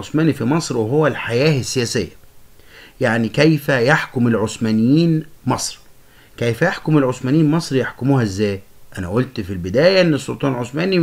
العثماني في مصر وهو الحياة السياسية. يعني كيف يحكم العثمانيين مصر؟ كيف يحكم العثمانيين مصر؟ يحكموها ازاي؟ انا قلت في البداية ان السلطان العثماني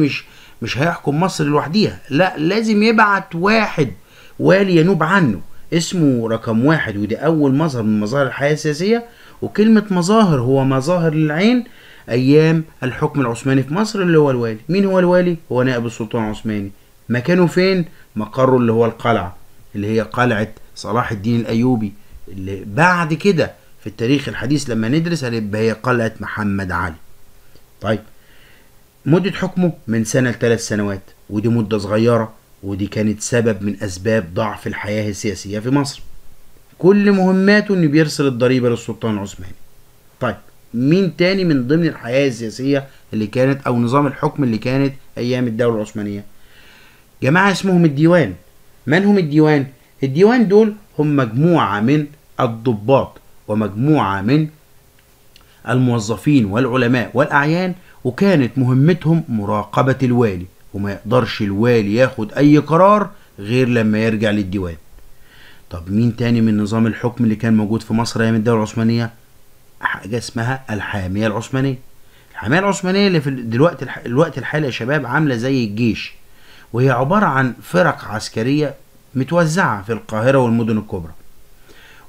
مش هيحكم مصر لوحديها، لا، لازم يبعت واحد والي ينوب عنه اسمه رقم واحد، ودي اول مظهر من مظاهر الحياة السياسية. وكلمة مظاهر هو مظاهر للعين ايام الحكم العثماني في مصر، اللي هو الوالي. مين هو الوالي؟ هو نائب السلطان العثماني. مكانه فين؟ مقره اللي هو القلعة، اللي هي قلعة صلاح الدين الايوبي، اللي بعد كده في التاريخ الحديث لما ندرس هتبقى هي قلعة محمد علي. طيب، مدة حكمه من سنة ل3 سنوات، ودي مدة صغيرة، ودي كانت سبب من أسباب ضعف الحياة السياسية في مصر. كل مهماته إنه بيرسل الضريبة للسلطان العثماني. طيب، مين تاني من ضمن الحياة السياسية اللي كانت أو نظام الحكم اللي كانت أيام الدولة العثمانية؟ جماعة اسمهم الديوان. من هم الديوان؟ الديوان دول هم مجموعة من الضباط ومجموعة من الموظفين والعلماء والأعيان، وكانت مهمتهم مراقبة الوالي، وما يقدرش الوالي ياخد أي قرار غير لما يرجع للديوان. طب مين تاني من نظام الحكم اللي كان موجود في مصر أيام الدولة العثمانية؟ حاجة اسمها الحامية العثمانية. الحامية العثمانية اللي في الوقت الحالي يا شباب عاملة زي الجيش، وهي عبارة عن فرق عسكرية متوزعة في القاهرة والمدن الكبرى،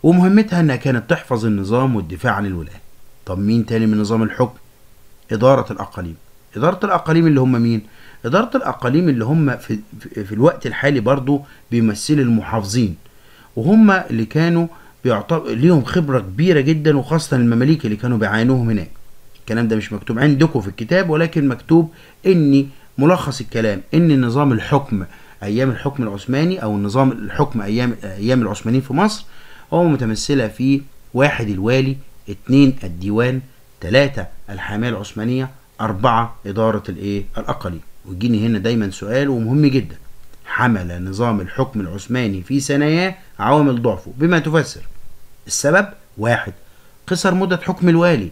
ومهمتها انها كانت تحفظ النظام والدفاع عن الولاية. طب مين تاني من نظام الحكم؟ إدارة الأقاليم. إدارة الأقاليم اللي هم مين؟ إدارة الأقاليم اللي هم في الوقت الحالي برضو بيمثلوا المحافظين، وهم اللي كانوا ليهم خبرة كبيرة جدا، وخاصة المماليك اللي كانوا بيعانوهم هناك. الكلام ده مش مكتوب عندكم في الكتاب، ولكن مكتوب إن ملخص الكلام إن نظام الحكم أيام الحكم العثماني أو نظام الحكم أيام العثمانيين في مصر هو متمثلة في 1 الوالي، 2 الديوان، 3 الحامية العثمانية، 4 إدارة الأقاليم. ويجيني هنا دايما سؤال ومهم جدا: حمل نظام الحكم العثماني في ثناياه عوامل ضعفه بما تفسر. السبب: 1 قصر مدة حكم الوالي،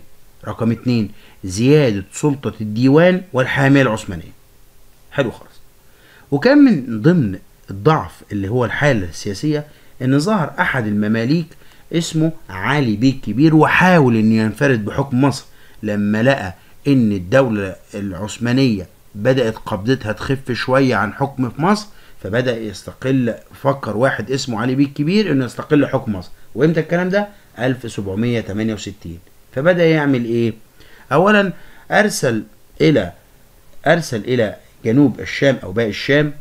رقم 2 زيادة سلطة الديوان والحامية العثمانية. حلو خالص. وكان من ضمن الضعف اللي هو الحالة السياسية ان ظهر احد المماليك اسمه علي بيك كبير، وحاول انه ينفرد بحكم مصر لما لقى ان الدولة العثمانية بدأت قبضتها تخف شوية عن حكم في مصر، فبدأ يستقل. فكر واحد اسمه علي بيك كبير انه يستقل حكم مصر. وامتى الكلام ده؟ 1768. فبدأ يعمل ايه؟ اولا ارسل الى جنوب الشام او باقي الشام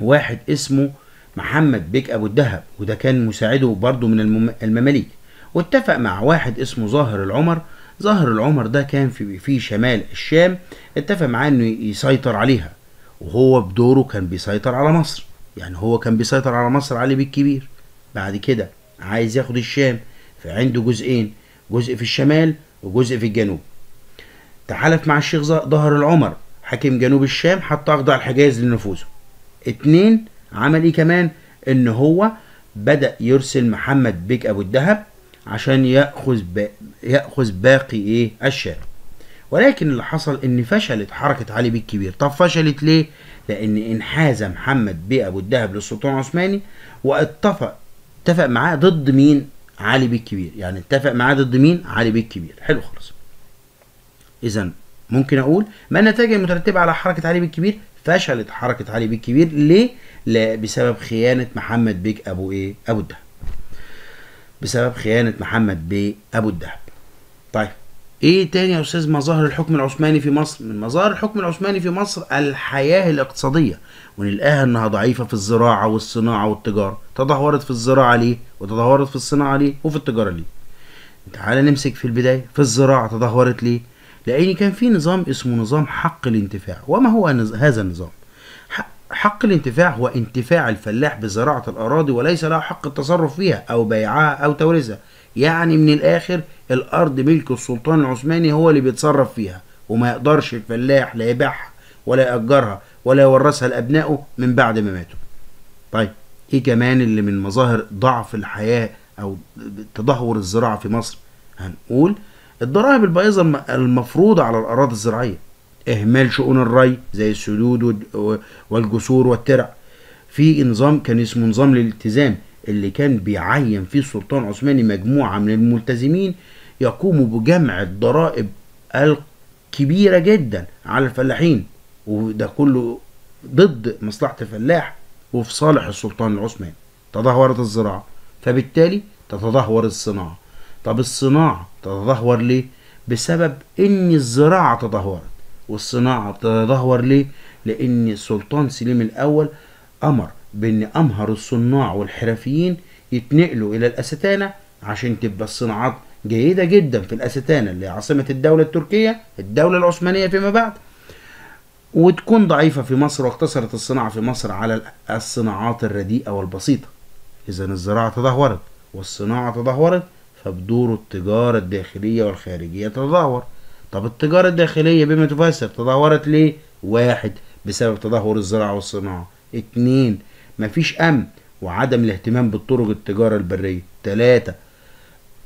واحد اسمه محمد بيك ابو الدهب، وده كان مساعده برضه من المماليك. واتفق مع واحد اسمه ظاهر العمر. ظاهر العمر ده كان في شمال الشام، اتفق معاه انه يسيطر عليها، وهو بدوره كان بيسيطر على مصر. يعني هو كان بيسيطر على مصر علي بيك كبير. بعد كده عايز ياخد الشام، فعنده جزئين: جزء في الشمال وجزء في الجنوب. تحالف مع الشيخ ظاهر العمر حاكم جنوب الشام حتى اخضع الحجاز لنفوذه. 2 عمل ايه كمان؟ ان هو بدأ يرسل محمد بيك ابو الدهب عشان ياخذ باقي الشام. ولكن اللي حصل ان فشلت حركة علي بيك كبير. طب فشلت ليه؟ لان انحاز محمد بيك ابو الدهب للسلطان العثماني، واتفق معاه ضد مين؟ علي بيك كبير. يعني اتفق معاه ضد مين؟ علي بيك كبير. حلو خالص. اذا ممكن اقول ما النتائج المترتبة على حركة علي بيك كبير؟ فشلت حركة علي بيك كبير. ليه؟ لا، بسبب خيانة محمد بيك ابو الدهب. بسبب خيانة محمد بيك ابو الدهب. طيب، ايه تاني يا استاذ مظاهر الحكم العثماني في مصر؟ من مظاهر الحكم العثماني في مصر الحياة الاقتصادية، ونلقاها انها ضعيفة في الزراعة والصناعة والتجارة. تدهورت في الزراعة ليه؟ وتدهورت في الصناعة ليه؟ وفي التجارة ليه؟ تعالى نمسك في البداية. في الزراعة تدهورت ليه؟ لأن كان في نظام اسمه نظام حق الانتفاع. وما هو هذا النظام؟ حق الانتفاع هو انتفاع الفلاح بزراعة الأراضي، وليس له حق التصرف فيها أو بيعها أو توريثها. يعني من الآخر الأرض ملك السلطان العثماني، هو اللي بيتصرف فيها، وما يقدرش الفلاح لا يبيعها ولا يأجرها ولا يورثها لأبنائه من بعد ما ماتوا. طيب، إيه كمان اللي من مظاهر ضعف الحياة أو تدهور الزراعة في مصر؟ هنقول الضرائب البائظة المفروضة على الأراضي الزراعية، إهمال شؤون الري زي السدود والجسور والترع. في نظام كان اسمه نظام الالتزام، اللي كان بيعين فيه السلطان العثماني مجموعة من الملتزمين يقوموا بجمع الضرائب الكبيرة جدا على الفلاحين، وده كله ضد مصلحة الفلاح وفي صالح السلطان العثماني. تدهورت الزراعة، فبالتالي تتدهور الصناعة. طب الصناعة تتدهور ليه؟ بسبب ان الزراعة تدهورت، والصناعة بتتدهور ليه؟ لان السلطان سليم الاول امر بان امهر الصناع والحرفيين يتنقلوا الى الاستانة عشان تبقى الصناعات جيدة جدا في الاستانة اللي هي عاصمة الدولة التركية الدولة العثمانية فيما بعد، وتكون ضعيفة في مصر، واقتصرت الصناعة في مصر على الصناعات الرديئة والبسيطة. إذا الزراعة تدهورت والصناعة تدهورت، فبدور التجارة الداخلية والخارجية تتدهور. طب التجارة الداخلية بما تفسر تدهورت ليه؟ واحد، بسبب تدهور الزراعة والصناعة. اتنين، مفيش أمن وعدم الاهتمام بالطرق التجارة البرية. تلاتة،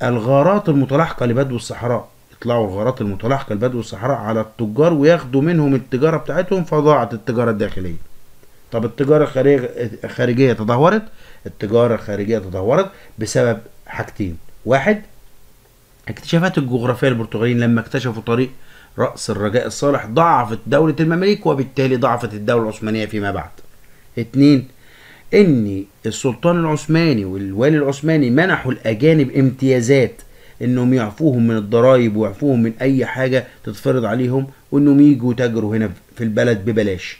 الغارات المتلاحقة لبدو الصحراء، يطلعوا الغارات المتلاحقة لبدو الصحراء على التجار وياخدوا منهم التجارة بتاعتهم، فضاعت التجارة الداخلية. طب التجارة الخارجية تدهورت. التجارة الخارجية تدهورت بسبب حاجتين. واحد، اكتشافات الجغرافية البرتغاليين لما اكتشفوا طريق رأس الرجاء الصالح ضعفت دولة المماليك، وبالتالي ضعفت الدولة العثمانية فيما بعد. اتنين، ان السلطان العثماني والوالي العثماني منحوا الاجانب امتيازات، انهم يعفوهم من الضرائب ويعفوهم من اي حاجة تتفرض عليهم، وانهم يجوا تاجروا هنا في البلد ببلاش.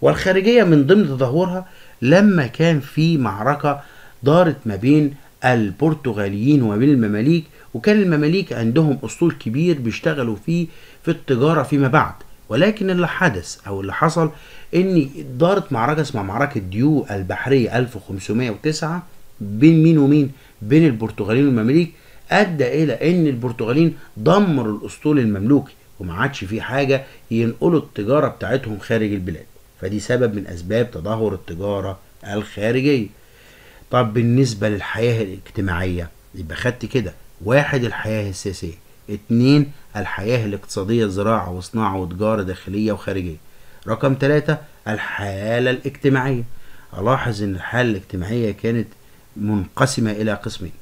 والخارجية من ضمن تدهورها لما كان في معركة دارت ما بين البرتغاليين وما بين المماليك، وكان المماليك عندهم اسطول كبير بيشتغلوا فيه في التجارة فيما بعد. ولكن اللي حدث او اللي حصل ان دارت معركة اسمها معركة ديو البحرية 1509 بين مين ومين؟ بين البرتغاليين والمماليك، ادى الى ان البرتغاليين دمروا الاسطول المملوكي وما عادش في حاجة ينقلوا التجارة بتاعتهم خارج البلاد. فدي سبب من اسباب تدهور التجارة الخارجية. طب بالنسبة للحياة الاجتماعية، يبقى خدت كده: واحد، الحياة السياسية. اتنين، الحياة الاقتصادية، زراعة وصناعة وتجارة داخلية وخارجية. رقم 3، الحالة الاجتماعية. ألاحظ ان الحالة الاجتماعية كانت منقسمة الى قسمين: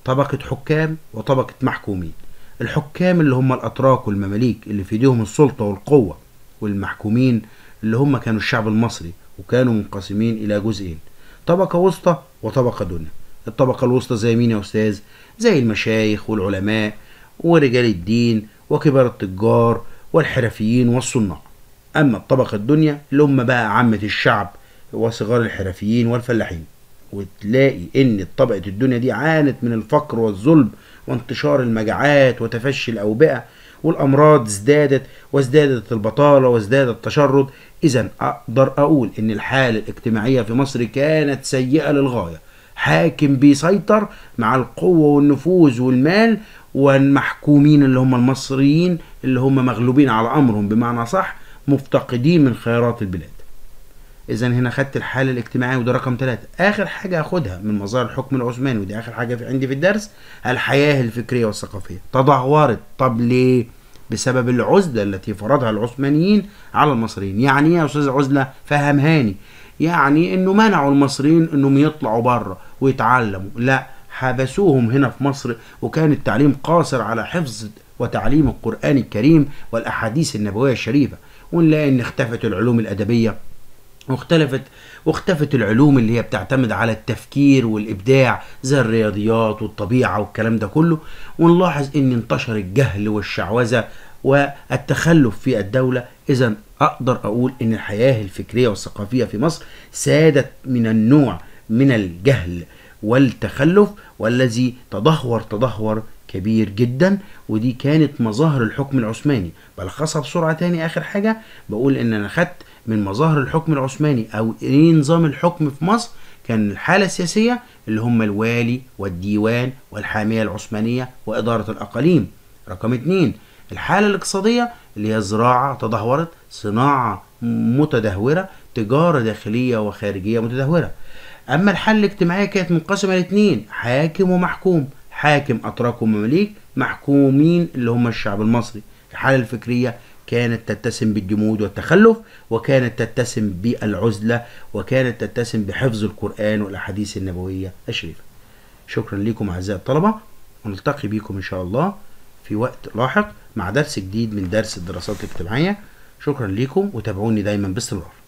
طبقة حكام وطبقة محكومين. الحكام اللي هم الأتراك والمماليك اللي في ايديهم السلطة والقوة، والمحكومين اللي هم كانوا الشعب المصري، وكانوا منقسمين الى جزئين: طبقة وسطى وطبقة دنيا. الطبقة الوسطى زي مين يا أستاذ؟ زي المشايخ والعلماء ورجال الدين وكبار التجار والحرفيين والصناع. أما الطبقة الدنيا اللي هم بقى عامة الشعب وصغار الحرفيين والفلاحين. وتلاقي إن طبقة الدنيا دي عانت من الفقر والظلم وانتشار المجاعات وتفشي الأوبئة، والأمراض ازدادت، وازدادت البطالة وازداد التشرد. إذا أقدر أقول إن الحالة الاجتماعية في مصر كانت سيئة للغاية. حاكم بيسيطر مع القوة والنفوذ والمال، والمحكومين اللي هم المصريين اللي هم مغلوبين على أمرهم، بمعنى صح مفتقدين من خيرات البلاد. إذا هنا خدت الحالة الاجتماعية، وده رقم 3. آخر حاجة أخدها من مظاهر الحكم العثماني، ودي آخر حاجة عندي في الدرس: الحياة الفكرية والثقافية تدهورت. طب ليه؟ بسبب العزلة التي فرضها العثمانيين على المصريين. يعني ايه يا أستاذ عزلة؟ فهمهاني. يعني إنه منعوا المصريين إنهم يطلعوا بره ويتعلموا، لا، حبسوهم هنا في مصر، وكان التعليم قاصر على حفظ وتعليم القرآن الكريم والأحاديث النبوية الشريفة. ونلاقي إن اختفت العلوم الأدبية، واختفت العلوم اللي هي بتعتمد على التفكير والإبداع زي الرياضيات والطبيعة والكلام ده كله. ونلاحظ ان انتشر الجهل والشعوذة والتخلف في الدولة. إذا أقدر أقول ان الحياة الفكرية والثقافية في مصر سادت من النوع من الجهل والتخلف، والذي تدهور كبير جدا. ودي كانت مظاهر الحكم العثماني. بلخصها بسرعة تاني. آخر حاجة بقول ان انا خدت من مظاهر الحكم العثماني او ايه نظام الحكم في مصر: كان الحالة السياسية اللي هم الوالي والديوان والحامية العثمانية وإدارة الأقاليم. رقم 2، الحالة الاقتصادية اللي هي زراعة تدهورت، صناعة متدهورة، تجارة داخلية وخارجية متدهورة. أما الحالة الاجتماعية كانت منقسمة لاتنين: حاكم ومحكوم. حاكم أتراك ومماليك، محكومين اللي هم الشعب المصري. الحالة الفكرية كانت تتسم بالجمود والتخلف، وكانت تتسم بالعزلة، وكانت تتسم بحفظ القرآن والأحاديث النبوية الشريفة. شكرا لكم أعزائي الطلبة، ونلتقي بكم إن شاء الله في وقت لاحق مع درس جديد من درس الدراسات الاجتماعية. شكرا لكم، وتابعوني دايما باستمرار.